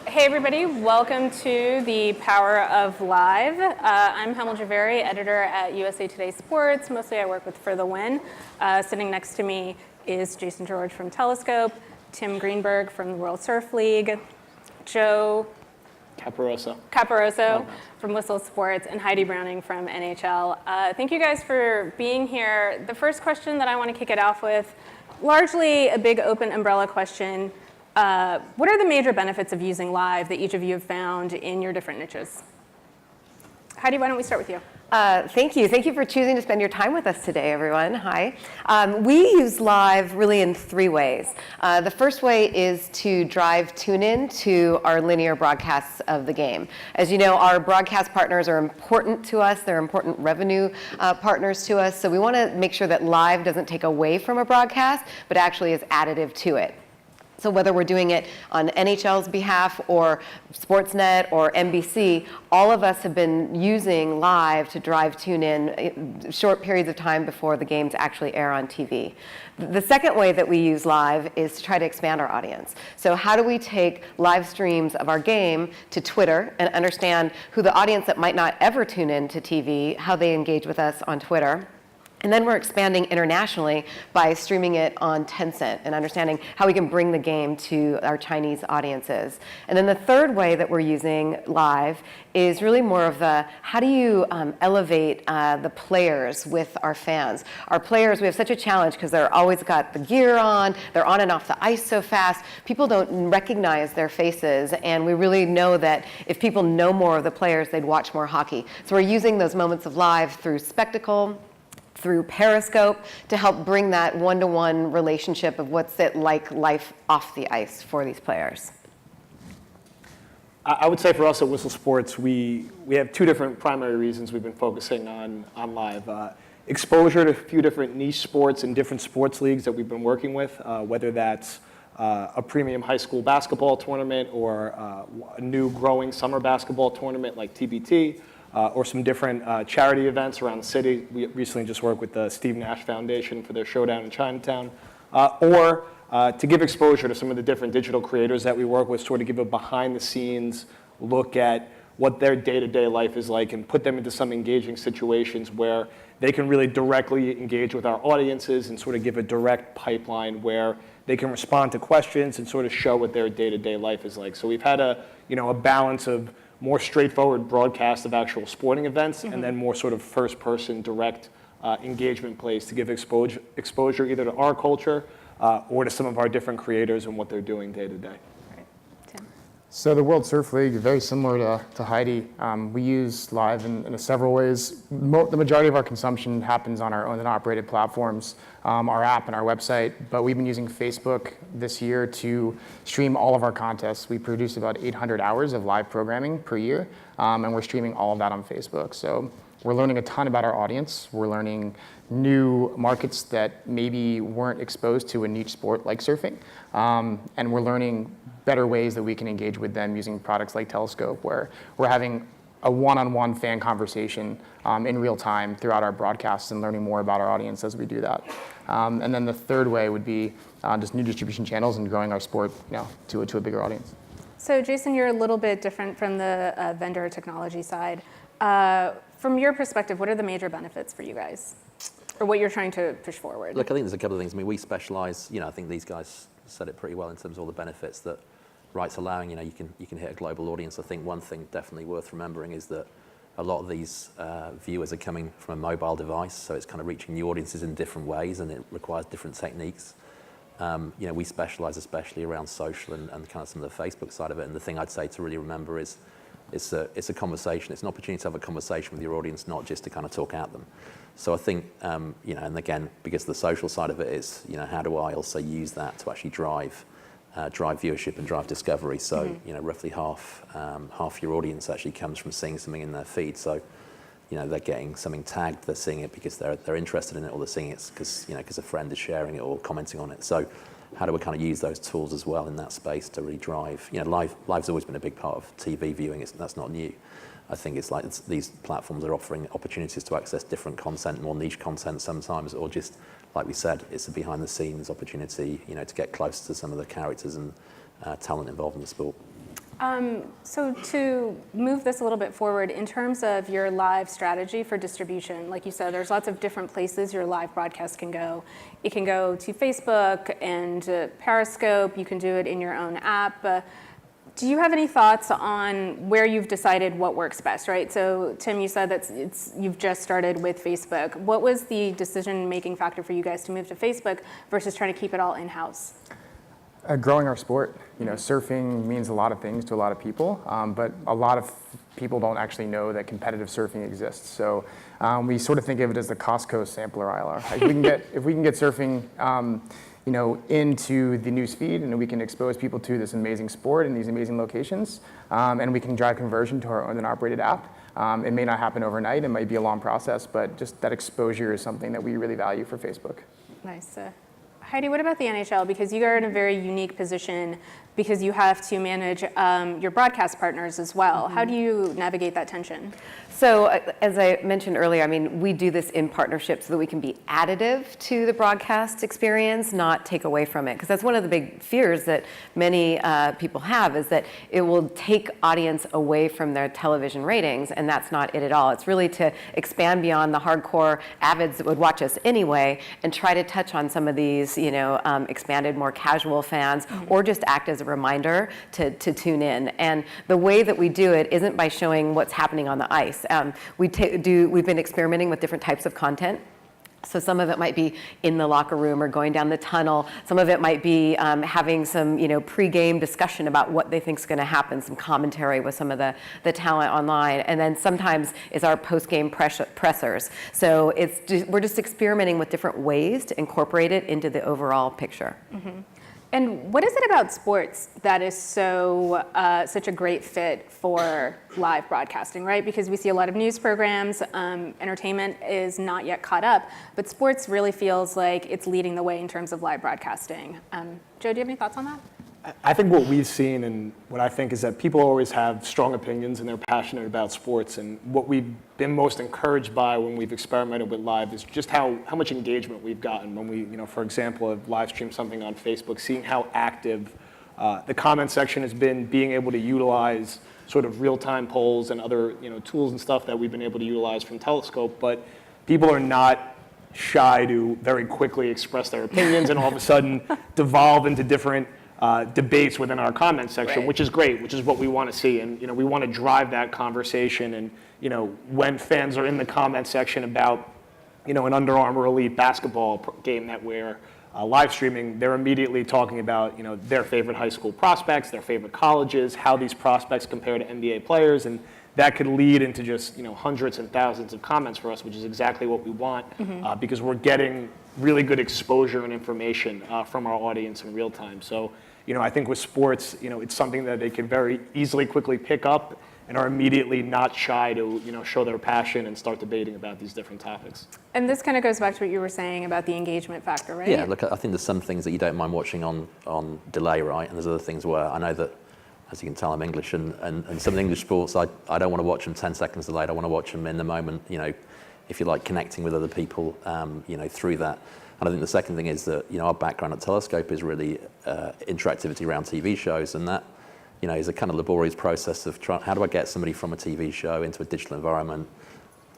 Hey everybody, welcome to the Power of Live. I'm Hamel Javeri, editor at USA Today Sports. Mostly I work with For the Win. Sitting next to me is Jason George from Telescope, Tim Greenberg from the World Surf League, Joe Caporoso from Whistle Sports, and Heidi Browning from NHL. Thank you guys for being here. The first question that I want to kick it off with, largely a big open umbrella question. What are the major benefits of using live that each of you have found in your different niches? Heidi, why don't we start with you? Thank you. Thank you for choosing to spend your time with us today, everyone. Hi. We use live really in three ways. The first way is to drive tune-in to our linear broadcasts of the game. As you know, our broadcast partners are important to us. They're important revenue partners to us. So we want to make sure that live doesn't take away from a broadcast, but actually is additive to it. So whether we're doing it on NHL's behalf or Sportsnet or NBC, all of us have been using live to drive tune-in short periods of time before the games actually air on TV. The second way that we use live is to try to expand our audience. So how do we take live streams of our game to Twitter and understand who the audience that might not ever tune in to TV, how they engage with us on Twitter? And then we're expanding internationally by streaming it on Tencent and understanding how we can bring the game to our Chinese audiences. And then the third way that we're using live is really more of the, how do you elevate the players with our fans? Our players, we have such a challenge because they're always got the gear on, they're on and off the ice so fast, people don't recognize their faces, and we really know that if people know more of the players, they'd watch more hockey. So we're using those moments of live through spectacle, through Periscope, to help bring that one-to-one relationship of what's it like life off the ice for these players. I would say for us at Whistle Sports, we have two different primary reasons we've been focusing on live. Exposure to a few different niche sports and different sports leagues that we've been working with, whether that's a premium high school basketball tournament or a new growing summer basketball tournament like TBT, or some different charity events around the city. We recently just worked with the Steve Nash Foundation for their Showdown in Chinatown, or to give exposure to some of the different digital creators that we work with, sort of give a behind-the-scenes look at what their day-to-day life is like and put them into some engaging situations where they can really directly engage with our audiences and sort of give a direct pipeline where they can respond to questions and sort of show what their day-to-day life is like. So we've had a balance of more straightforward broadcast of actual sporting events, and then more sort of first-person direct engagement plays to give exposure either to our culture or to some of our different creators and what they're doing day to day. So the World Surf League, very similar to Heidi. We use live in several ways. The majority of our consumption happens on our owned and operated platforms, our app and our website, but we've been using Facebook this year to stream all of our contests. We produce about 800 hours of live programming per year, and we're streaming all of that on Facebook. So we're learning a ton about our audience. We're learning new markets that maybe weren't exposed to a niche sport like surfing, and we're learning better ways that we can engage with them using products like Telescope, where we're having a one-on-one fan conversation in real time throughout our broadcasts and learning more about our audience as we do that. And then the third way would be just new distribution channels and growing our sport to a bigger audience. So Jason, you're a little bit different from the vendor technology side. From your perspective, what are the major benefits for you guys? Or what you're trying to push forward? Look, I think there's a couple of things. I mean, we specialize, I think these guys said it pretty well in terms of all the benefits that rights allowing, you can hit a global audience. I think one thing definitely worth remembering is that a lot of these viewers are coming from a mobile device, so it's kind of reaching new audiences in different ways, and it requires different techniques. We specialize especially around social and kind of some of the Facebook side of it, and the thing I'd say to really remember is it's a conversation. It's an opportunity to have a conversation with your audience, not just to kind of talk at them. So I think, and again, because the social side of it is, how do I also use that to actually drive viewership and drive discovery? So, roughly half your audience actually comes from seeing something in their feed. So, they're getting something tagged, they're seeing it because they're interested in it, or they're seeing it because a friend is sharing it or commenting on it. So, how do we kind of use those tools as well in that space to really drive? Live's always been a big part of TV viewing. That's not new. I think it's like these platforms are offering opportunities to access different content, more niche content sometimes, or just, like we said, it's a behind-the-scenes opportunity, to get close to some of the characters and talent involved in the sport. So to move this a little bit forward, in terms of your live strategy for distribution, like you said, there's lots of different places your live broadcast can go. It can go to Facebook and Periscope. You can do it in your own app. Do you have any thoughts on where you've decided what works best, right? So Tim, you said that you've just started with Facebook. What was the decision-making factor for you guys to move to Facebook versus trying to keep it all in-house? Growing our sport. Surfing means a lot of things to a lot of people, but a lot of people don't actually know that competitive surfing exists. So we sort of think of it as the Costco sampler ILR. If we can get surfing, into the news feed, and we can expose people to this amazing sport in these amazing locations, and we can drive conversion to our owned and operated app. It may not happen overnight. It might be a long process, but just that exposure is something that we really value for Facebook. Nice. Heidi, what about the NHL? Because you are in a very unique position because you have to manage your broadcast partners as well. How do you navigate that tension? So as I mentioned earlier, we do this in partnership so that we can be additive to the broadcast experience, not take away from it. Because that's one of the big fears that many people have, is that it will take audience away from their television ratings, and that's not it at all. It's really to expand beyond the hardcore avids that would watch us anyway and try to touch on some of these, expanded, more casual fans, or just act as a reminder to tune in. And the way that we do it isn't by showing what's happening on the ice. We've been experimenting with different types of content. So some of it might be in the locker room or going down the tunnel. Some of it might be having some, pre-game discussion about what they think is going to happen, some commentary with some of the talent online. And then sometimes it's our post-game pressers. So we're just experimenting with different ways to incorporate it into the overall picture. Mm-hmm. And what is it about sports that is such a great fit for live broadcasting, right? Because we see a lot of news programs, entertainment is not yet caught up, but sports really feels like it's leading the way in terms of live broadcasting. Joe, do you have any thoughts on that? I think what we've seen and what I think is that people always have strong opinions and they're passionate about sports. And what we've been most encouraged by when we've experimented with live is just how much engagement we've gotten when we, for example, have live streamed something on Facebook, seeing how active the comment section has been, being able to utilize sort of real-time polls and other tools and stuff that we've been able to utilize from Telescope. But people are not shy to very quickly express their opinions and all of a sudden devolve into different debates within our comment section, right. Which is great, which is what we want to see. And, we want to drive that conversation. And, when fans are in the comment section about, an Under Armour elite basketball game that we're live streaming, they're immediately talking about, their favorite high school prospects, their favorite colleges, how these prospects compare to NBA players. And that could lead into just, hundreds and thousands of comments for us, which is exactly what we want, because we're getting really good exposure and information from our audience in real time. So, I think with sports, it's something that they can very easily, quickly pick up and are immediately not shy to, show their passion and start debating about these different topics. And this kind of goes back to what you were saying about the engagement factor, right? Yeah, look, I think there's some things that you don't mind watching on delay, right? And there's other things where I know that, as you can tell, I'm English, and some of the English sports, I don't want to watch them 10 seconds delayed. I want to watch them in the moment, if you like, connecting with other people, through that. And I think the second thing is that, our background at Telescope is really interactivity around TV shows, and that, is a kind of laborious process of how do I get somebody from a TV show into a digital environment,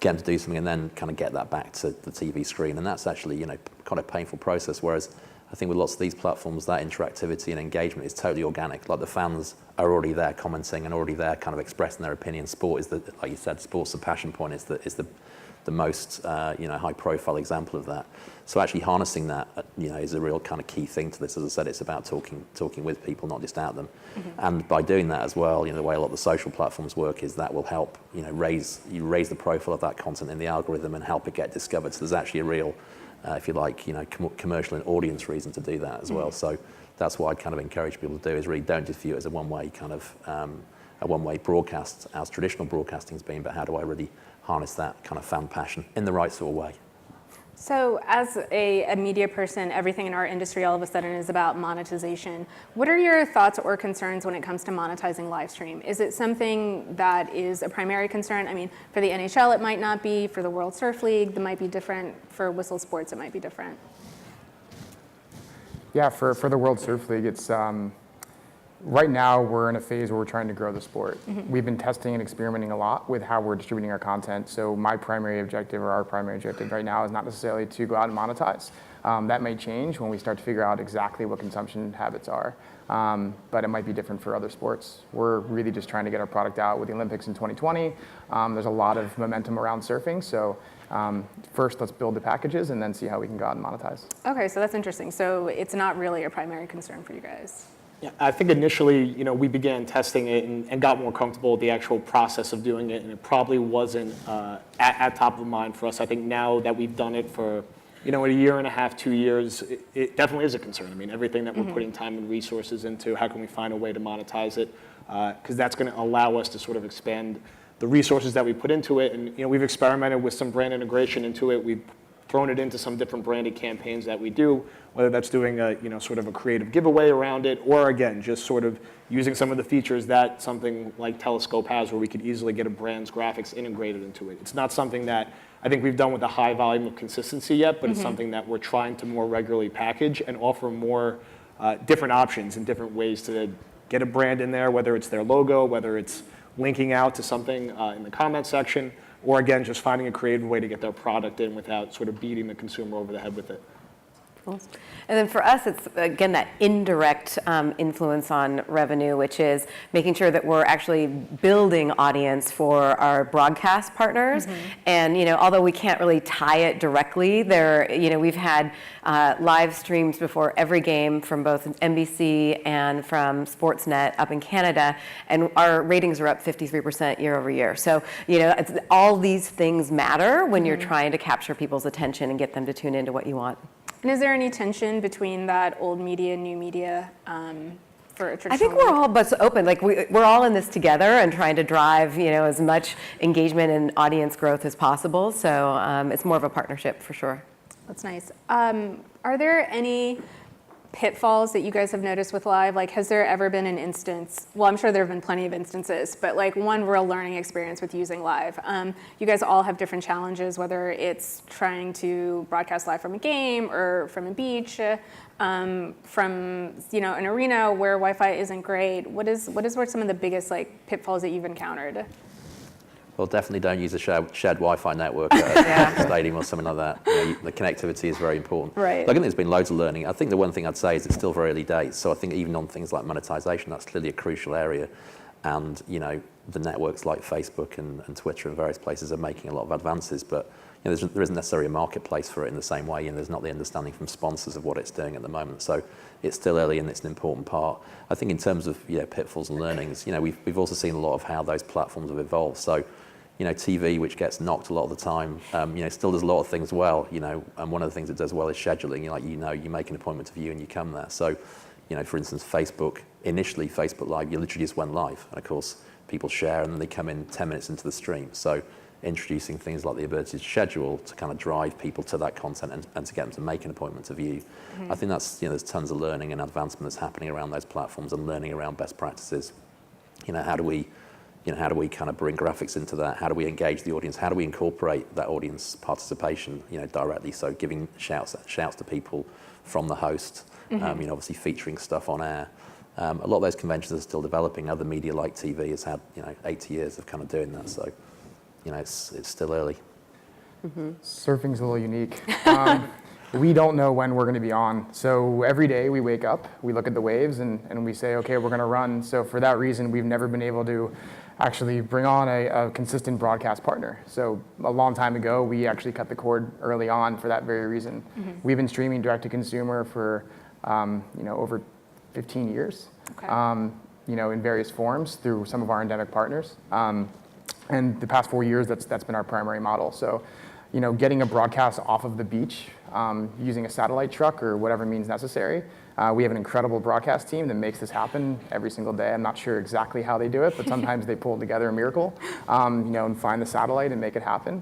get them to do something, and then kind of get that back to the TV screen. And that's actually, kind of painful process, whereas I think with lots of these platforms, that interactivity and engagement is totally organic. Like the fans are already there commenting and already there kind of expressing their opinion. Sport is like you said, sport's the passion point, is the most high profile example of that. So actually harnessing that is a real kind of key thing to this. As I said, it's about talking with people, not just at them. Mm-hmm. And by doing that as well, the way a lot of the social platforms work is that will help raise the profile of that content in the algorithm and help it get discovered. So there's actually a real if you like, commercial and audience reason to do that as well. So that's what I kind of encourage people to do, is really don't just view it as a one-way kind of a one-way broadcast as traditional broadcasting has been, but how do I really harness that kind of fan passion in the right sort of way? So as a media person, everything in our industry all of a sudden is about monetization. What are your thoughts or concerns when it comes to monetizing live stream? Is it something that is a primary concern? I mean, for the NHL, it might not be. For the World Surf League, it might be different. For Whistle Sports, it might be different. Yeah, for the World Surf League, it's right now, we're in a phase where we're trying to grow the sport. We've been testing and experimenting a lot with how we're distributing our content. So my primary objective, or our primary objective right now, is not necessarily to go out and monetize. That may change when we start to figure out exactly what consumption habits are. But it might be different for other sports. We're really just trying to get our product out with the Olympics in 2020. There's a lot of momentum around surfing. So first, let's build the packages and then see how we can go out and monetize. Okay, so that's interesting. So it's not really a primary concern for you guys. Yeah, I think initially, we began testing it and got more comfortable with the actual process of doing it, and it probably wasn't at top of mind for us. I think now that we've done it for, a year and a half, 2 years, it definitely is a concern. I mean, everything that we're putting time and resources into, how can we find a way to monetize it? Because that's going to allow us to sort of expand the resources that we put into it. And, we've experimented with some brand integration into it. We've thrown it into some different branded campaigns that we do, whether that's doing a, sort of a creative giveaway around it, or again, just sort of using some of the features that something like Telescope has, where we could easily get a brand's graphics integrated into it. It's not something that I think we've done with a high volume of consistency yet, but it's something that we're trying to more regularly package and offer more different options and different ways to get a brand in there, whether it's their logo, whether it's linking out to something in the comment section, or again, just finding a creative way to get their product in without sort of beating the consumer over the head with it. Cool. And then for us, it's, again, that indirect influence on revenue, which is making sure that we're actually building audience for our broadcast partners. And, although we can't really tie it directly, we've had live streams before every game from both NBC and from Sportsnet up in Canada, and our ratings are up 53% year over year. So, all these things matter when you're trying to capture people's attention and get them to tune into what you want. And is there any tension between that old media, new media for a traditional? I think we're all but open. Like we're all in this together and trying to drive, as much engagement and audience growth as possible. So it's more of a partnership for sure. That's nice. Are there any pitfalls that you guys have noticed with live? Like, has there ever been an instance, well, I'm sure there have been plenty of instances, but like one real learning experience with using live? You guys all have different challenges, whether it's trying to broadcast live from a game or from a beach, from, an arena where Wi-Fi isn't great. What were some of the biggest pitfalls that you've encountered? Well, definitely don't use a shared Wi-Fi network at a stadium or something like that. The connectivity is very important. Right. I think there's been loads of learning. I think the one thing I'd say is it's still very early days. So I think even on things like monetization, that's clearly a crucial area. And the networks like Facebook and Twitter and various places are making a lot of advances, but there isn't necessarily a marketplace for it in the same way, and there's not the understanding from sponsors of what it's doing at the moment. So it's still early, and it's an important part. I think in terms of pitfalls and learnings, we've also seen a lot of how those platforms have evolved. So TV, which gets knocked a lot of the time, still does a lot of things well, and one of the things it does well is scheduling. You make an appointment to view and you come there. So, for instance, initially Facebook Live, you literally just went live. And of course, people share and then they come in 10 minutes into the stream. So introducing things like the ability to schedule to kind of drive people to that content and to get them to make an appointment to view. I think that's, there's tons of learning and advancement that's happening around those platforms and learning around best practices. How do we kind of bring graphics into that? How do we engage the audience? How do we incorporate that audience participation, directly? So giving shouts to people from the host, obviously featuring stuff on air. A lot of those conventions are still developing. Other media like TV has had, 80 years of kind of doing that. So, it's still early. Surfing's a little unique. We don't know when we're going to be on. So every day we wake up, we look at the waves, and we say, okay, we're going to run. So for that reason, we've never been able to actually bring on a consistent broadcast partner. So a long time ago, we actually cut the cord early on for that very reason. We've been streaming direct to consumer for over 15 years, Okay. In various forms through some of our endemic partners. And the past 4 years, that's been our primary model. So, getting a broadcast off of the beach, using a satellite truck or whatever means necessary. We have an incredible broadcast team that makes this happen every single day. I'm not sure exactly how they do it, but sometimes they pull together a miracle, and find the satellite and make it happen.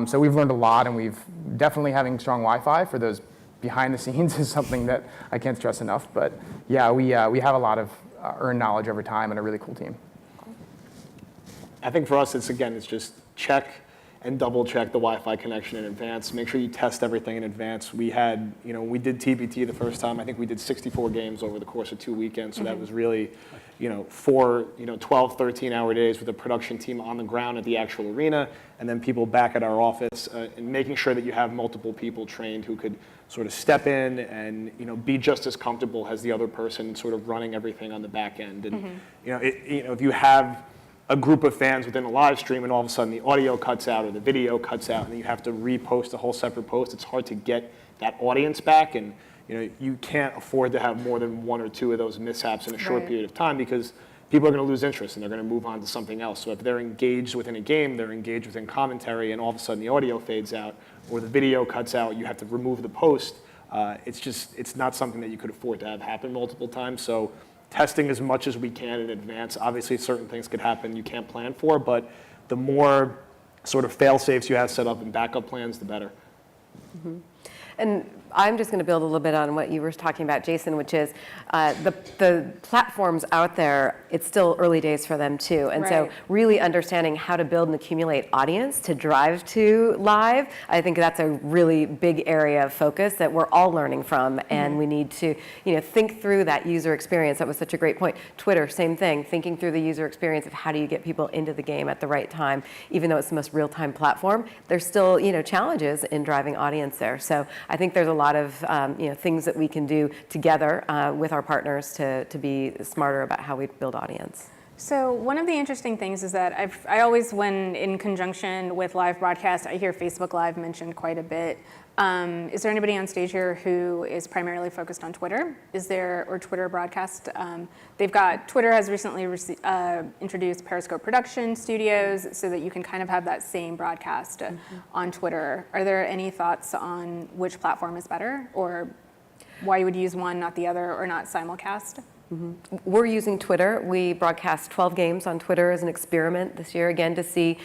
So we've learned a lot, and we've definitely having strong Wi-Fi for those behind the scenes is something that I can't stress enough. But yeah, we have a lot of earned knowledge over time and a really cool team. I think for us, it's just check and double check the Wi-Fi connection in advance. Make sure you test everything in advance. We had, when we did TBT the first time, I think we did 64 games over the course of 2 weekends. So that was really, 4, 12, 13-hour days with a production team on the ground at the actual arena, and then people back at our office, and making sure that you have multiple people trained who could sort of step in and be just as comfortable as the other person, sort of running everything on the back end. And if you have a group of fans within a live stream and all of a sudden the audio cuts out or the video cuts out and then you have to repost a whole separate post, it's hard to get that audience back. And you can't afford to have more than 1 or 2 of those mishaps in a short period of time, because people are going to lose interest and they're going to move on to something else. So if they're engaged within a game, they're engaged within commentary, and all of a sudden the audio fades out or the video cuts out, you have to remove the post. It's not something that you could afford to have happen multiple times. So testing as much as we can in advance. Obviously, certain things could happen you can't plan for, but the more sort of fail-safes you have set up and backup plans, the better. And I'm just going to build a little bit on what you were talking about, Jason, which is the platforms out there, it's still early days for them too. And so really understanding how to build and accumulate audience to drive to live, I think that's a really big area of focus that we're all learning from. And we need to think through that user experience. That was such a great point. Twitter, same thing, thinking through the user experience of how do you get people into the game at the right time. Even though it's the most real-time platform, there's still challenges in driving audience there. So I think there's a lot of things that we can do together with our partners to be smarter about how we build audience. So one of the interesting things is that I always, when in conjunction with live broadcast, I hear Facebook Live mentioned quite a bit. Is there anybody on stage here who is primarily focused on Twitter? Or Twitter broadcast? Twitter has recently introduced Periscope production studios so that you can kind of have that same broadcast on Twitter. Are there any thoughts on which platform is better, or why you would use one, not the other, or not simulcast? We're using Twitter. We broadcast 12 games on Twitter as an experiment this year, again, to see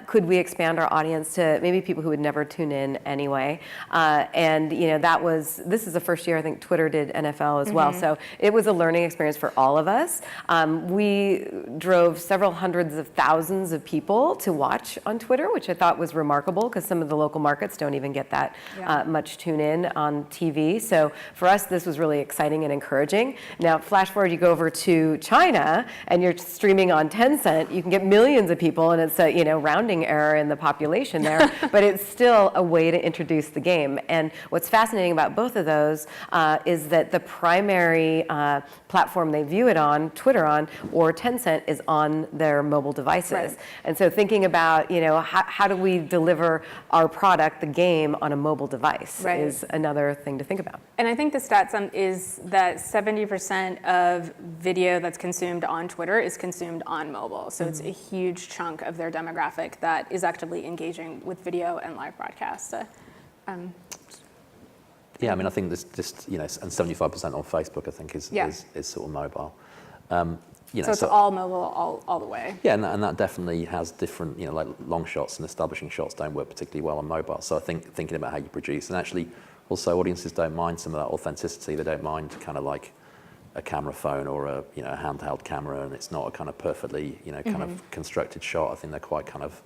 could we expand our audience to maybe people who would never tune in anyway. And this is the first year I think Twitter did NFL as well. So it was a learning experience for all of us. We drove several hundreds of thousands of people to watch on Twitter, which I thought was remarkable because some of the local markets don't even get that much tune in on TV. So for us, this was really exciting and encouraging. Now, flash forward, you go over to China and you're streaming on Tencent, you can get millions of people, and it's a rounding error in the population there, but it's still a way to introduce the game. And what's fascinating about both of those is that the primary platform they view it on, Twitter on, or Tencent, is on their mobile devices. And so thinking about how do we deliver our product, the game, on a mobile device is another thing to think about. And I think the stats is that 70% of video that's consumed on Twitter is consumed on mobile. So it's a huge chunk of their demographic that is actively engaging with video and live broadcasts. Yeah, I mean, I think this just, and 75% on Facebook, I think, is sort of mobile. So it's all mobile all the way. Yeah, and that definitely has different, like long shots and establishing shots don't work particularly well on mobile. So I think thinking about how you produce, and actually also audiences don't mind some of that authenticity. They don't mind kind of like a camera phone or a handheld camera, and it's not a kind of perfectly kind of constructed shot. I think they're quite kind of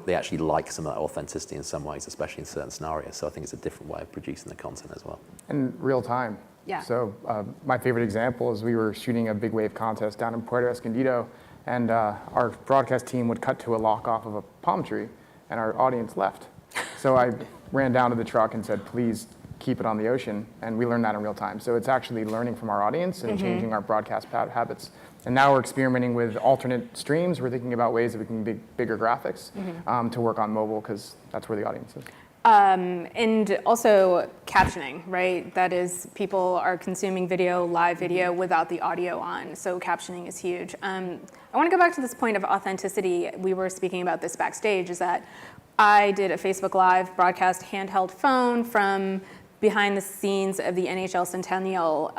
they actually like some of that authenticity in some ways, especially in certain scenarios. So I think it's a different way of producing the content as well. And real time. Yeah. So my favorite example is we were shooting a big wave contest down in Puerto Escondido, and our broadcast team would cut to a lock off of a palm tree, and our audience left. So I ran down to the truck and said, please keep it on the ocean, and we learned that in real time. So it's actually learning from our audience and changing our broadcast habits. And now we're experimenting with alternate streams. We're thinking about ways that we can do bigger graphics to work on mobile, because that's where the audience is. And also captioning, right? That is, people are consuming live video without the audio on. So captioning is huge. I want to go back to this point of authenticity. We were speaking about this backstage, is that I did a Facebook Live broadcast handheld phone from behind the scenes of the NHL Centennial,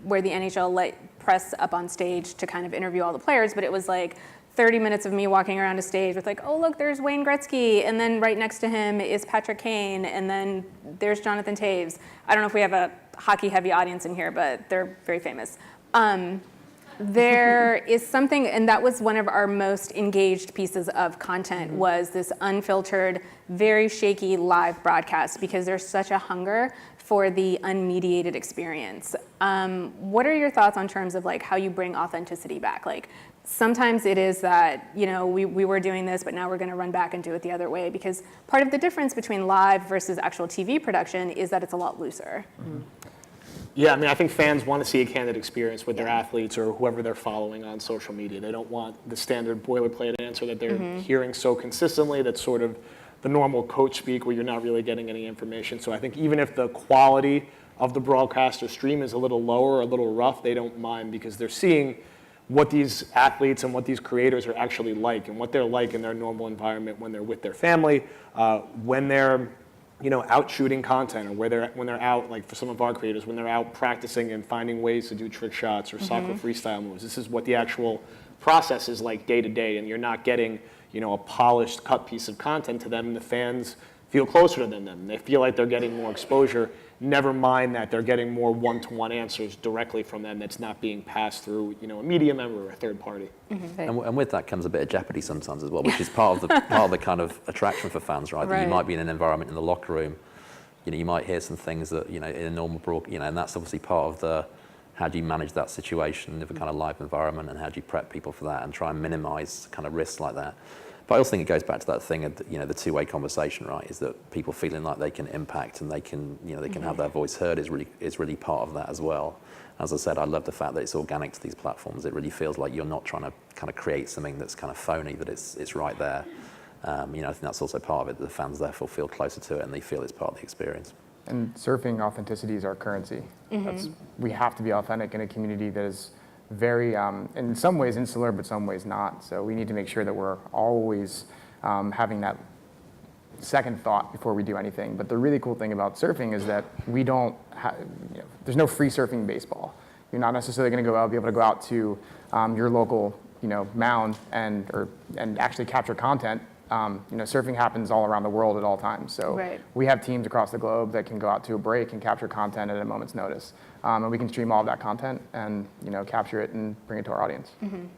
where the NHL let press up on stage to kind of interview all the players, but it was like 30 minutes of me walking around a stage with like, oh, look, there's Wayne Gretzky, and then right next to him is Patrick Kane, and then there's Jonathan Toews. I don't know if we have a hockey-heavy audience in here, but they're very famous. there is something, and that was one of our most engaged pieces of content, was this unfiltered, very shaky live broadcast, because there's such a hunger for the unmediated experience. What are your thoughts on terms of like how you bring authenticity back? Like sometimes it is that, you know, we were doing this, but now we're gonna run back and do it the other way, because part of the difference between live versus actual TV production is that it's a lot looser. Yeah, I mean, I think fans want to see a candid experience with their athletes or whoever they're following on social media. They don't want the standard boilerplate answer that they're hearing so consistently. That's sort of the normal coach speak where you're not really getting any information. So I think even if the quality of the broadcast or stream is a little lower, a little rough, they don't mind, because they're seeing what these athletes and what these creators are actually like, and what they're like in their normal environment when they're with their family, when they're out shooting content, or when they're out, like for some of our creators, when they're out practicing and finding ways to do trick shots or soccer freestyle moves. This is what the actual process is like day to day, and you're not getting a polished cut piece of content to them, and the fans feel closer to them. They feel like they're getting more exposure, never mind that they're getting more one-to-one answers directly from them that's not being passed through a media member or a third party. And with that comes a bit of jeopardy sometimes as well, which is part of the kind of attraction for fans, right? That you might be in an environment in the locker room, you might hear some things that in a normal and that's obviously part of the how do you manage that situation of a kind of live environment, and how do you prep people for that and try and minimize kind of risks like that. But I also think it goes back to that thing of the two-way conversation, right? Is that people feeling like they can impact and they can they can have their voice heard is really part of that as well. As I said, I love the fact that it's organic to these platforms. It really feels like you're not trying to kind of create something that's kind of phony, that it's right there. I think that's also part of it, that the fans therefore feel closer to it and they feel it's part of the experience. And surfing authenticity is our currency. We have to be authentic in a community that is very, in some ways insular, but some ways not. So we need to make sure that we're always having that second thought before we do anything. But the really cool thing about surfing is that we don't there's no free surfing baseball. You're not necessarily going to be able to go out to your local, mound and actually capture content. Surfing happens all around the world at all times. So we have teams across the globe that can go out to a break and capture content at a moment's notice. And we can stream all of that content and capture it and bring it to our audience.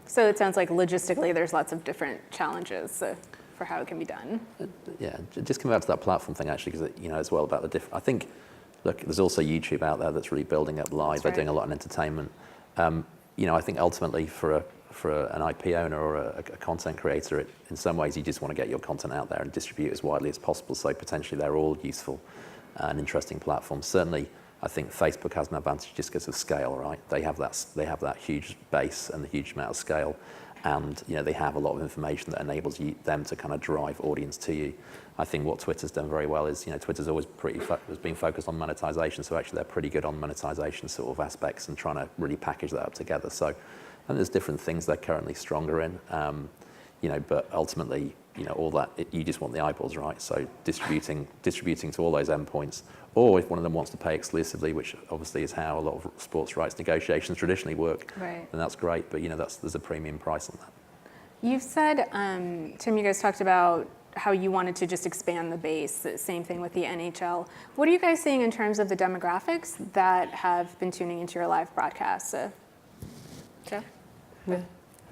So it sounds like logistically there's lots of different challenges for how it can be done. Yeah, just coming back to that platform thing actually, because as well about I think, look, there's also YouTube out there that's really building up live. They're doing a lot in entertainment. I think ultimately for an IP owner or a content creator, in some ways you just want to get your content out there and distribute as widely as possible. So potentially they're all useful and interesting platforms. Certainly, I think Facebook has an advantage just because of scale, right? They have that huge base and the huge amount of scale, and they have a lot of information that enables them to kind of drive audience to you. I think what Twitter's done very well is, Twitter's always has been focused on monetization, so actually they're pretty good on monetization sort of aspects and trying to really package that up together. So, and there's different things they're currently stronger in, but ultimately, all that, you just want the eyeballs, right? So distributing to all those endpoints, or if one of them wants to pay exclusively, which obviously is how a lot of sports rights negotiations traditionally work, then that's great, but there's a premium price on that. You've said, Tim, you guys talked about how you wanted to just expand the base, same thing with the NHL. What are you guys seeing in terms of the demographics that have been tuning into your live broadcasts? Jeff?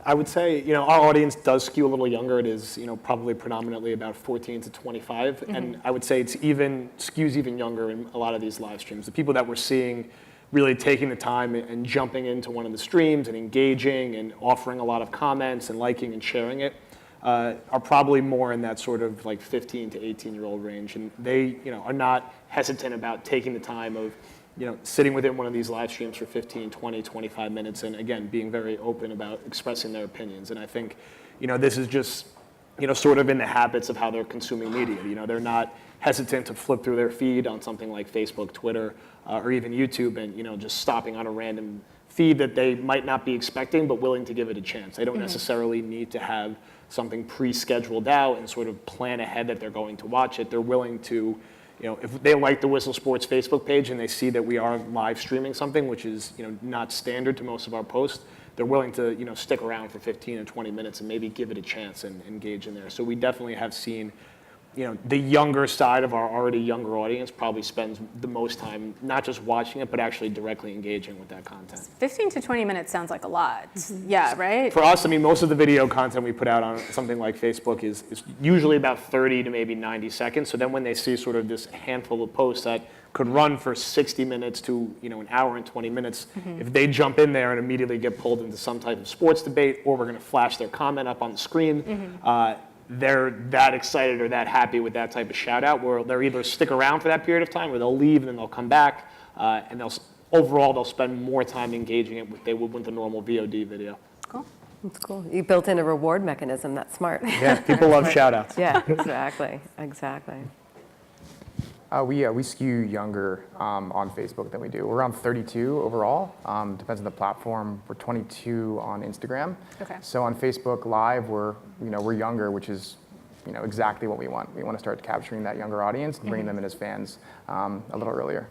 I would say, our audience does skew a little younger. It is, probably predominantly about 14 to 25. And I would say it skews even younger in a lot of these live streams. The people that we're seeing really taking the time and jumping into one of the streams and engaging and offering a lot of comments and liking and sharing it are probably more in that sort of like 15 to 18-year-old range. And they, are not hesitant about taking the time of, sitting within one of these live streams for 15, 20, 25 minutes, and again, being very open about expressing their opinions. And I think, this is just, sort of in the habits of how they're consuming media. They're not hesitant to flip through their feed on something like Facebook, Twitter, or even YouTube, and, just stopping on a random feed that they might not be expecting, but willing to give it a chance. They don't necessarily need to have something pre-scheduled out and sort of plan ahead that they're going to watch it. They're willing to, if they like the Whistle Sports Facebook page and they see that we are live streaming something, which is, not standard to most of our posts, they're willing to, stick around for 15 or 20 minutes and maybe give it a chance and engage in there. So we definitely have seen the younger side of our already younger audience probably spends the most time not just watching it, but actually directly engaging with that content. 15 to 20 minutes sounds like a lot. Yeah, right? For us, I mean, most of the video content we put out on something like Facebook is usually about 30 to maybe 90 seconds. So then when they see sort of this handful of posts that could run for 60 minutes to an hour and 20 minutes, if they jump in there and immediately get pulled into some type of sports debate, or we're going to flash their comment up on the screen, they're that excited or that happy with that type of shout out where they'll either stick around for that period of time or they'll leave and then they'll come back, and they'll spend more time engaging it with they would with the normal VOD video. Cool. That's cool. You built in a reward mechanism. That's smart. Yeah, people love shout outs. Yeah, exactly. We skew younger on Facebook than we do. We're around 32 overall. Depends on the platform. We're 22 on Instagram. Okay. So on Facebook Live, we're younger, which is exactly what we want. We want to start capturing that younger audience and bringing them in as fans a little earlier.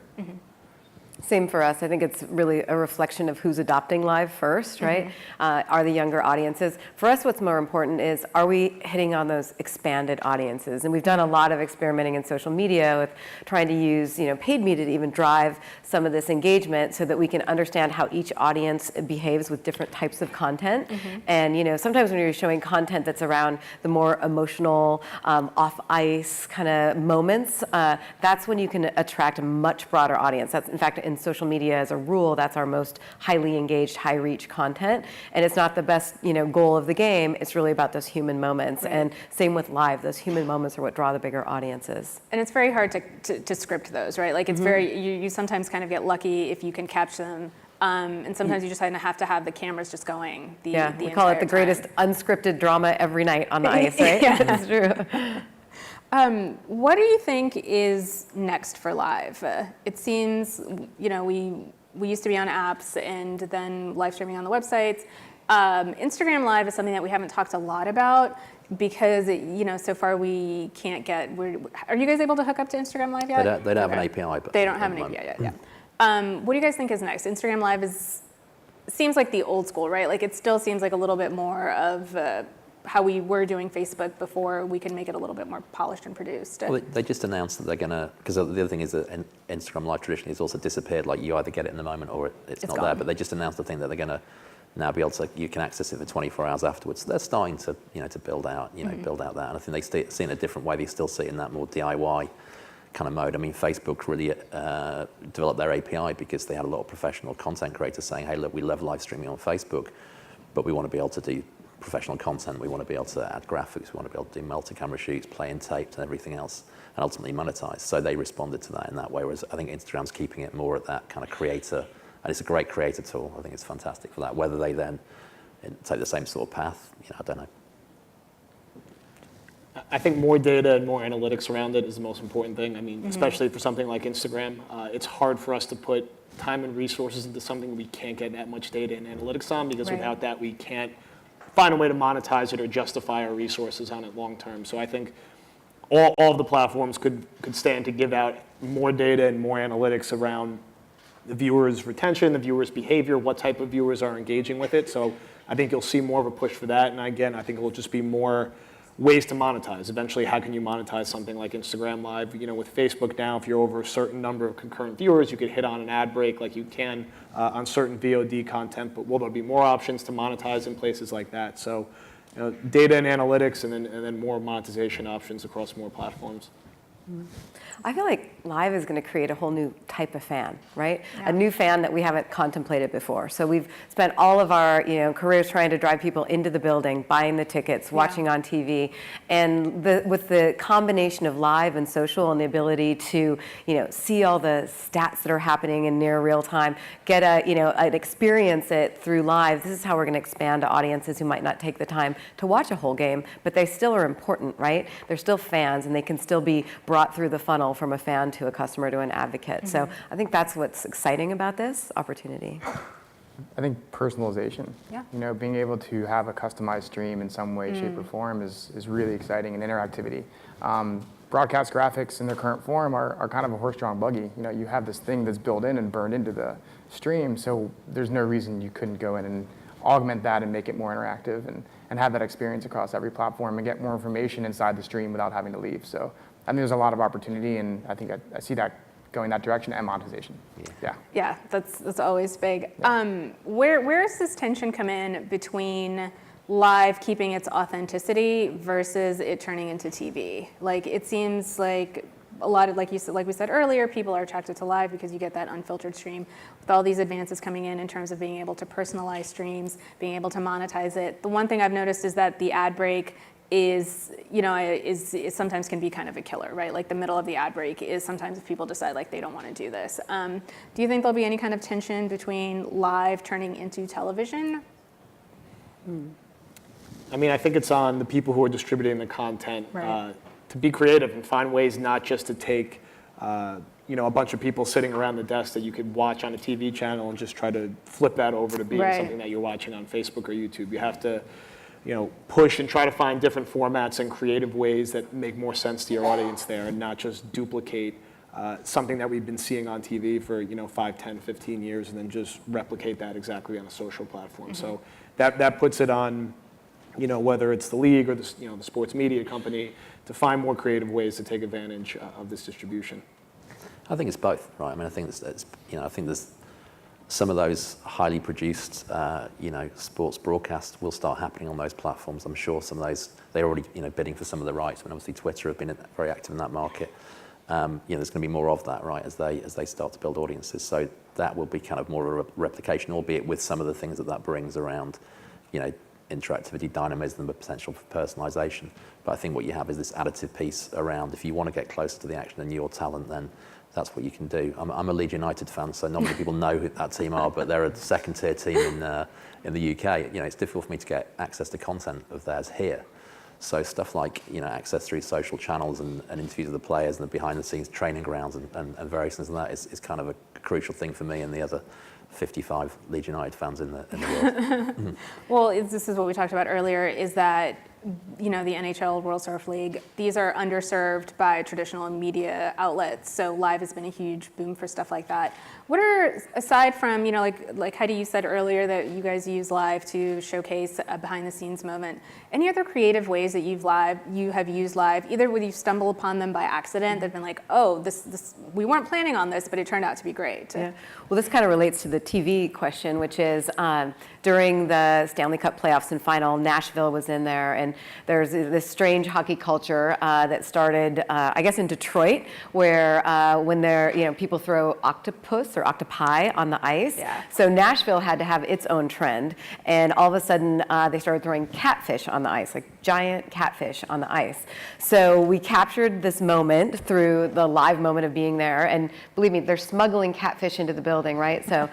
Same for us. I think it's really a reflection of who's adopting live first, right? Are the younger audiences. For us, what's more important is, are we hitting on those expanded audiences? And we've done a lot of experimenting in social media with trying to use paid media to even drive some of this engagement so that we can understand how each audience behaves with different types of content. And sometimes when you're showing content that's around the more emotional, off ice kind of moments, that's when you can attract a much broader audience. That's, in fact, in social media as a rule, that's our most highly engaged, high reach content. And it's not the best, goal of the game. It's really about those human moments. Right. And same with live, those human moments are what draw the bigger audiences. And it's very hard to script those, right? Like it's very, you sometimes kind of get lucky if you can catch them. And sometimes you just kind of have to have the cameras just going the We call it the greatest unscripted drama every night on the ice, right? Yeah. That's true. What do you think is next for live? It seems, we used to be on apps and then live streaming on the websites. Instagram Live is something that we haven't talked a lot about because, so far we can't are you guys able to hook up to Instagram Live yet? They don't have an API. But they don't have an API yet, yeah. What do you guys think is next? Instagram Live seems like the old school, right? Like it still seems like a little bit more of how we were doing Facebook before. We can make it a little bit more polished and produced. Well, they just announced that they're going to, because the other thing is that Instagram Live traditionally has also disappeared, like you either get it in the moment or it's not gone. there, but they just announced the thing that they're going to now be able to, you can access it for 24 hours afterwards. So they're starting to, to build out, build out that. And I think they see it in a different way. They still see it in that more DIY kind of mode. I mean, Facebook really developed their API because they had a lot of professional content creators saying, hey, look, we love live streaming on Facebook, but we want to be able to do professional content. We want to be able to add graphics. We want to be able to do multi-camera shoots, play in tapes and everything else, and ultimately monetize. So they responded to that in that way, whereas I think Instagram's keeping it more at that kind of creator, and it's a great creator tool. I think it's fantastic for that. Whether they then take the same sort of path, I don't know. I think more data and more analytics around it is the most important thing. I mean, especially for something like Instagram, it's hard for us to put time and resources into something we can't get that much data and analytics on, because without that, we can't find a way to monetize it or justify our resources on it long term. So I think all of the platforms could stand to give out more data and more analytics around the viewers' retention, the viewers' behavior, what type of viewers are engaging with it. So I think you'll see more of a push for that. And again, I think it will just be more ways to monetize. Eventually, how can you monetize something like Instagram Live? With Facebook now, if you're over a certain number of concurrent viewers, you could hit on an ad break like you can on certain VOD content, but will there be more options to monetize in places like that? So data and analytics and then more monetization options across more platforms. I feel like Live is going to create a whole new type of fan, right? Yeah. A new fan that we haven't contemplated before. So we've spent all of our careers trying to drive people into the building, buying the tickets, watching on TV, and with the combination of live and social and the ability to see all the stats that are happening in near real time, get an experience it through live. This is how we're going to expand to audiences who might not take the time to watch a whole game, but they still are important, right? They're still fans, and they can still be brought through the funnel from a fan to a customer to an advocate. So I think that's what's exciting about this opportunity. I think personalization. Yeah. Being able to have a customized stream in some way, shape, or form is really exciting, and interactivity. Broadcast graphics in their current form are kind of a horse-drawn buggy. You have this thing that's built in and burned into the stream, so there's no reason you couldn't go in and augment that and make it more interactive and have that experience across every platform and get more information inside the stream without having to leave. So I think there's a lot of opportunity, and I think I see that going that direction, and monetization. Yeah, that's always big. Where does this tension come in between live keeping its authenticity versus it turning into TV? Like, it seems like a lot of, like we said earlier, people are attracted to live because you get that unfiltered stream. With all these advances coming in terms of being able to personalize streams, being able to monetize it, the one thing I've noticed is that the ad break is sometimes can be kind of a killer, right? Like the middle of the ad break is sometimes if people decide like they don't want to do this. Do you think there'll be any kind of tension between live turning into television? I mean, I think it's on the people who are distributing the content Right. To be creative and find ways not just to take a bunch of people sitting around the desk that you could watch on a TV channel and just try to flip that over to being Right. something that you're watching on Facebook or YouTube. You have to push and try to find different formats and creative ways that make more sense to your audience there, and not just duplicate something that we've been seeing on TV for 5, 10, 15 years and then just replicate that exactly on a social platform. So that puts it on whether it's the league or the sports media company to find more creative ways to take advantage of this distribution. I think it's both, right? I mean, I think I think there's some of those highly produced, sports broadcasts will start happening on those platforms. I'm sure some of those, they're already, bidding for some of the rights. And obviously Twitter have been very active in that market. There's going to be more of that, right, as they start to build audiences. So that will be kind of more of a replication, albeit with some of the things that brings around, interactivity, dynamism, the potential for personalization. But I think what you have is this additive piece around, if you want to get closer to the action and your talent, then that's what you can do. I'm a Leeds United fan, so not many people know who that team are, but they're a second-tier team in the UK. It's difficult for me to get access to content of theirs here. So stuff like access through social channels and interviews of the players and the behind-the-scenes training grounds and various things like that is kind of a crucial thing for me and the other 55 Leeds United fans in the world. Well, this is what we talked about earlier, is that the NHL, World Surf League, these are underserved by traditional media outlets. So live has been a huge boom for stuff like that. What are, aside from, like Heidi, you said earlier that you guys use live to showcase a behind the scenes moment. Any other creative ways that you have used live, either when you stumble upon them by accident, they've been like, oh, this we weren't planning on this, but it turned out to be great. Yeah. Well, this kind of relates to the TV question, which is during the Stanley Cup playoffs and final, Nashville was in there, and there's this strange hockey culture that started, I guess, in Detroit, where when people throw octopus or octopi on the ice. Yeah. So Nashville had to have its own trend, and all of a sudden they started throwing catfish on the ice, like giant catfish on the ice. So we captured this moment through the live moment of being there, and believe me, they're smuggling catfish into the building, right? So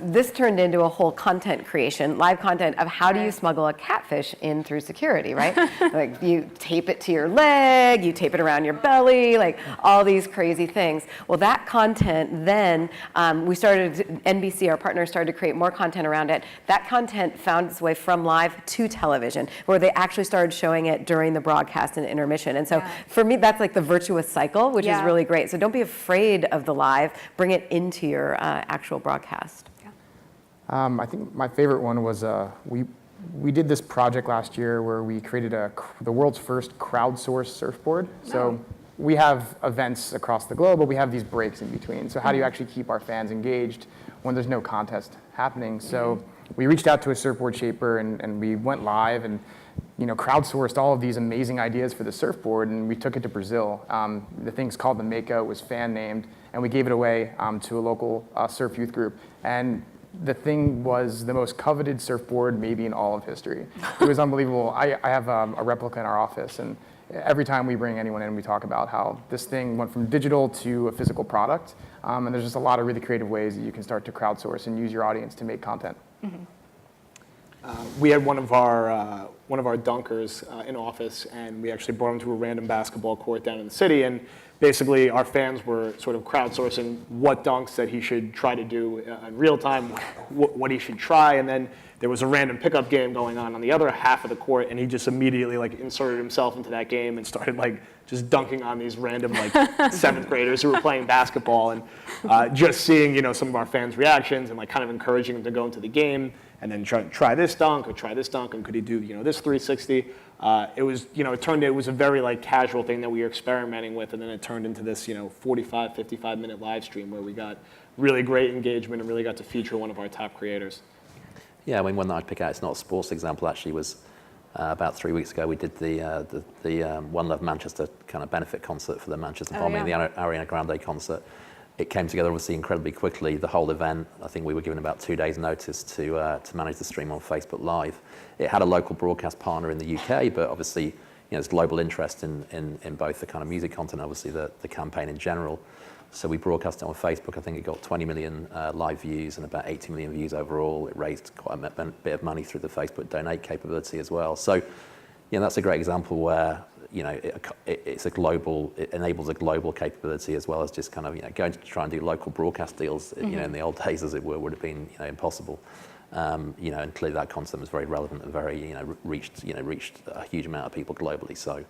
this turned into a whole content creation, live content of how do you smuggle a catfish in through security, right? Like you tape it to your leg, you tape it around your belly, like all these crazy things. Well, that content then, NBC, our partner, started to create more content around it. That content found its way from live to television, where they actually started showing it during the broadcast and intermission. And so for me, that's like the virtuous cycle, which is really great. So don't be afraid of the live, bring it into your actual broadcast. I think my favorite one was we did this project last year where we created the world's first crowdsourced surfboard. So we have events across the globe, but we have these breaks in between. So how do you actually keep our fans engaged when there's no contest happening? So we reached out to a surfboard shaper and we went live and crowdsourced all of these amazing ideas for the surfboard, and we took it to Brazil. The thing's called the Mako, it was fan named, and we gave it away to a local surf youth group. And the thing was the most coveted surfboard maybe in all of history. It was unbelievable. I have a replica in our office, and every time we bring anyone in, we talk about how this thing went from digital to a physical product. And there's just a lot of really creative ways that you can start to crowdsource and use your audience to make content. We had one of our dunkers in office, and we actually brought him to a random basketball court down in the city, and basically our fans were sort of crowdsourcing what dunks that he should try to do in real time, what he should try, and then there was a random pickup game going on the other half of the court, and he just immediately inserted himself into that game and started just dunking on these random seventh graders who were playing basketball, and just seeing some of our fans' reactions and kind of encouraging them to go into the game. and then try this dunk or try this dunk, and could he do this 360? It was it was a very like casual thing that we were experimenting with, and then it turned into this 45, 55-minute live stream where we got really great engagement and really got to feature one of our top creators. Yeah, I mean, one that I'd pick out, it's not a sports example, actually, was about 3 weeks ago, we did the One Love Manchester kind of benefit concert for the Manchester bombing, the Ariana Grande concert. It came together obviously incredibly quickly. The whole event, I think we were given about 2 days notice to manage the stream on Facebook Live. It had a local broadcast partner in the UK, but obviously there's global interest in both the kind of music content, obviously the campaign in general. So we broadcast it on Facebook. I think it got 20 million live views and about 80 million views overall. It raised quite a bit of money through the Facebook donate capability as well. So that's a great example where it's a global, it enables a global capability as well as just kind of going to try and do local broadcast deals. In the old days, as it were, would have been impossible. And clearly that content was very relevant and very reached a huge amount of people globally. So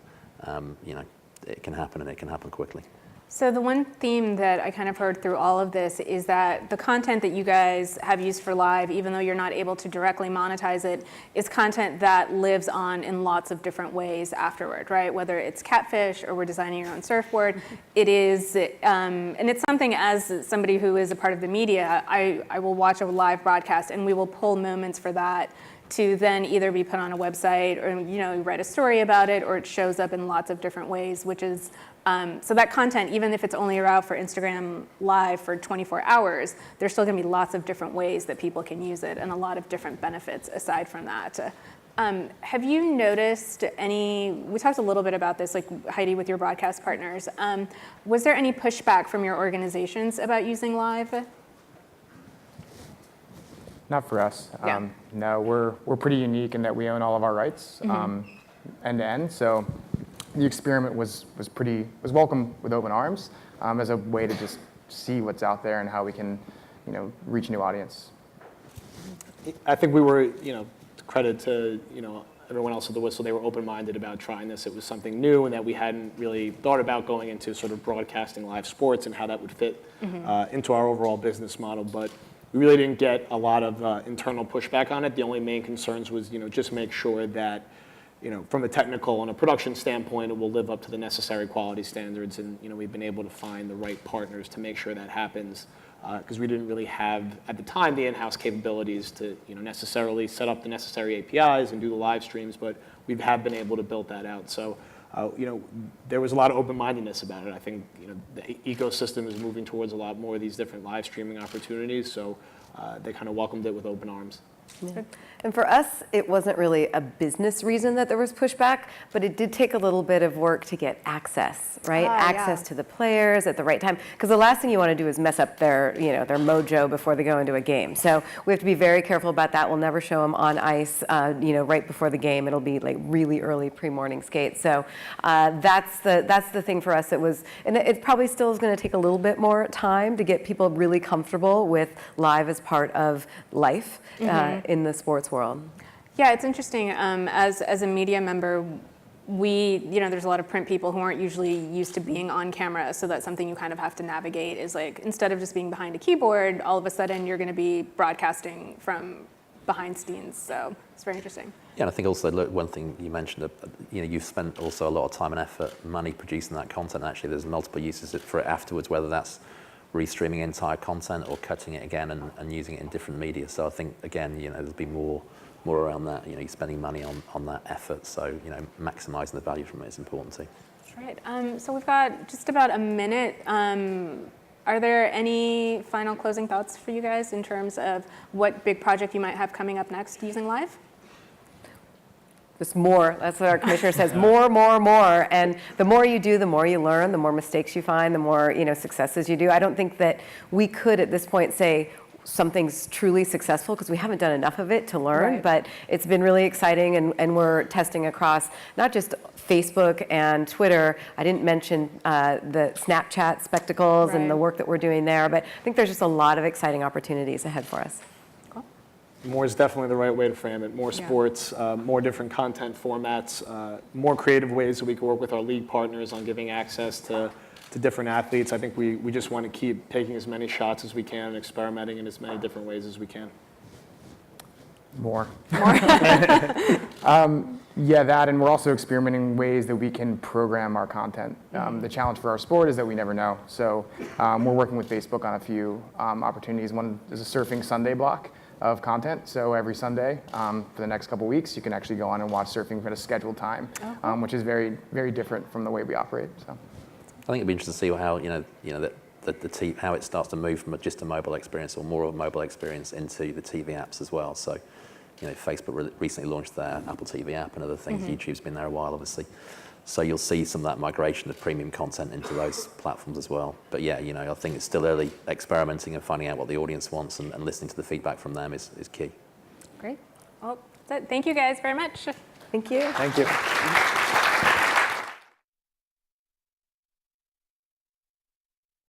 it can happen, and it can happen quickly. So the one theme that I kind of heard through all of this is that the content that you guys have used for live, even though you're not able to directly monetize it, is content that lives on in lots of different ways afterward, right? Whether it's catfish or we're designing your own surfboard, it is, and it's something as somebody who is a part of the media, I will watch a live broadcast and we will pull moments for that to then either be put on a website or write a story about it, or it shows up in lots of different ways, which is so that content, even if it's only around for Instagram Live for 24 hours, there's still going to be lots of different ways that people can use it and a lot of different benefits aside from that. Have you noticed we talked a little bit about this, like Heidi, with your broadcast partners. Was there any pushback from your organizations about using live? Not for us. Yeah. No, we're pretty unique in that we own all of our rights end to end. So the experiment was welcome with open arms as a way to just see what's out there and how we can reach a new audience. I think we were credit to everyone else at the Whistle. They were open-minded about trying this. It was something new, and that we hadn't really thought about going into sort of broadcasting live sports and how that would fit into our overall business model. But we really didn't get a lot of internal pushback on it. The only main concerns was, just make sure that, from a technical and a production standpoint, it will live up to the necessary quality standards. And, we've been able to find the right partners to make sure that happens, because we didn't really have, at the time, the in-house capabilities to, necessarily set up the necessary APIs and do the live streams, but we have been able to build that out. So, there was a lot of open-mindedness about it. I think, the ecosystem is moving towards a lot more of these different live streaming opportunities, so they kind of welcomed it with open arms. Yeah. And for us, it wasn't really a business reason that there was pushback, but it did take a little bit of work to get access, right? Access to the players at the right time, because the last thing you want to do is mess up their mojo before they go into a game. So we have to be very careful about that. We'll never show them on ice, right before the game. It'll be like really early pre-morning skate. So that's the thing for us. And it probably still is going to take a little bit more time to get people really comfortable with live as part of life in the sports world. Yeah, it's interesting. As a media member, there's a lot of print people who aren't usually used to being on camera, so that's something you kind of have to navigate, is like, instead of just being behind a keyboard, all of a sudden you're going to be broadcasting from behind scenes. So it's very interesting. Yeah, and I think also, look, one thing you mentioned, you've spent also a lot of time and effort, money producing that content. Actually, there's multiple uses for it afterwards, whether that's restreaming entire content or cutting it again and using it in different media. So I think, again, there'll be more around that. You're spending money on that effort. So, maximizing the value from it is important too. That's right. So we've got just about a minute. Are there any final closing thoughts for you guys in terms of what big project you might have coming up next using live? Just more. That's what our commissioner says. More. And the more you do, the more you learn, the more mistakes you find, the more successes you do. I don't think that we could at this point say something's truly successful, because we haven't done enough of it to learn. Right. But it's been really exciting, and we're testing across not just Facebook and Twitter. I didn't mention the Snapchat spectacles and the work that we're doing there, but I think there's just a lot of exciting opportunities ahead for us. More is definitely the right way to frame it. More sports, more different content formats, more creative ways that we can work with our league partners on giving access to different athletes. I think we just want to keep taking as many shots as we can and experimenting in as many different ways as we can. More. Yeah, that, and we're also experimenting ways that we can program our content. The challenge for our sport is that we never know. So we're working with Facebook on a few opportunities. One is a surfing Sunday block of content. So every Sunday for the next couple weeks, you can actually go on and watch surfing at a scheduled time, which is very, very different from the way we operate. So I think it'd be interesting to see how how it starts to move from just a mobile experience or more of a mobile experience into the TV apps as well. So, Facebook recently launched their Apple TV app and other things. YouTube's been there a while, obviously. So you'll see some of that migration of premium content into those platforms as well. But yeah, I think it's still early. Experimenting and finding out what the audience wants and listening to the feedback from them is key. Great. Well, thank you guys very much. Thank you. Thank you.